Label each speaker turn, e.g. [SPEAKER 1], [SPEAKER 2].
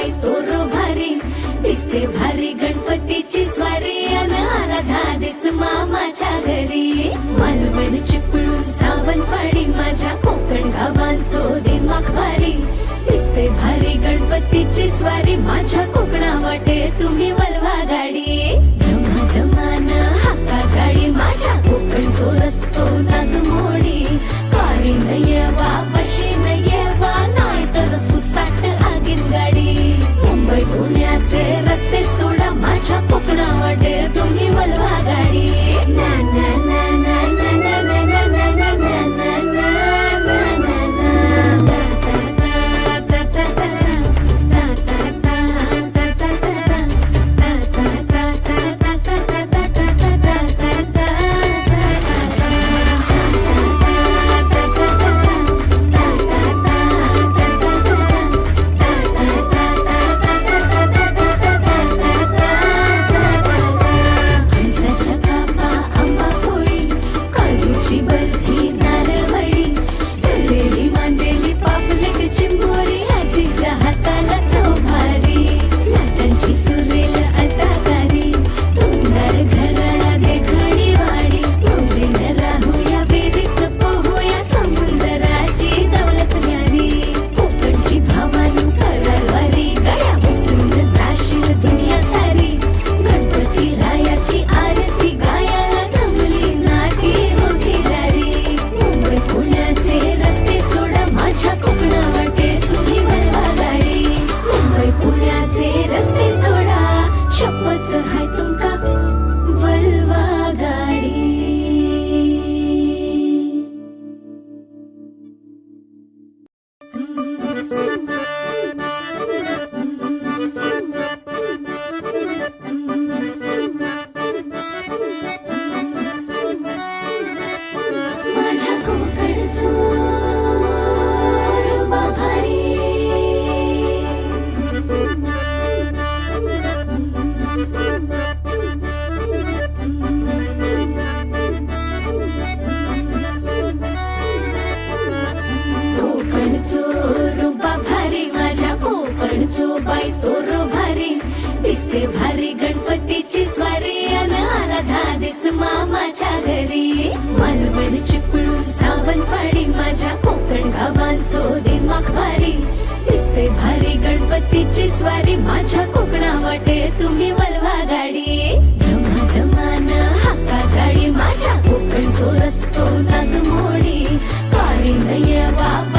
[SPEAKER 1] बाई तोरो भारी दिसते भारी गणपतीची स्वारी अन आला धादिस मामाच्या घरी मालवण चिपळूण सावंतवाडी माझ्या कोकण गावांचो दिमाग भारी दिसते भारी गणपतीची स्वारी माझ्या कोकणा वाटे तुम्ही वलवा गाडी धमाधमान हाका गाडी माझ्या कोकणचो रस्तो नागमोडी कारी नयवा बशी नयवा नाही तर सुसाट आगीन गाडी मुंबई पुण्याचे रस्ते सोडा माझ्या कोकणा वाटे तुम्ही वलवा गाडी ना ना ना ना ना ना ना ना ना ना ना ना ना ना बाई तोरो भारी दिसते भारी गणपतीची स्वारी अन आला धादिस मामाच्या घरी मालवण चिपळूण सावंतवाडी माझ्या कोकण गावांचो दिमाग भारी दिसते भारी गणपतीची स्वारी माझ्या कोकणा वाटे तुम्ही वलवा गाडी धमाधमान हाका गाडी माझ्या कोकणचो रस्तो नागमोडी कारी नयवा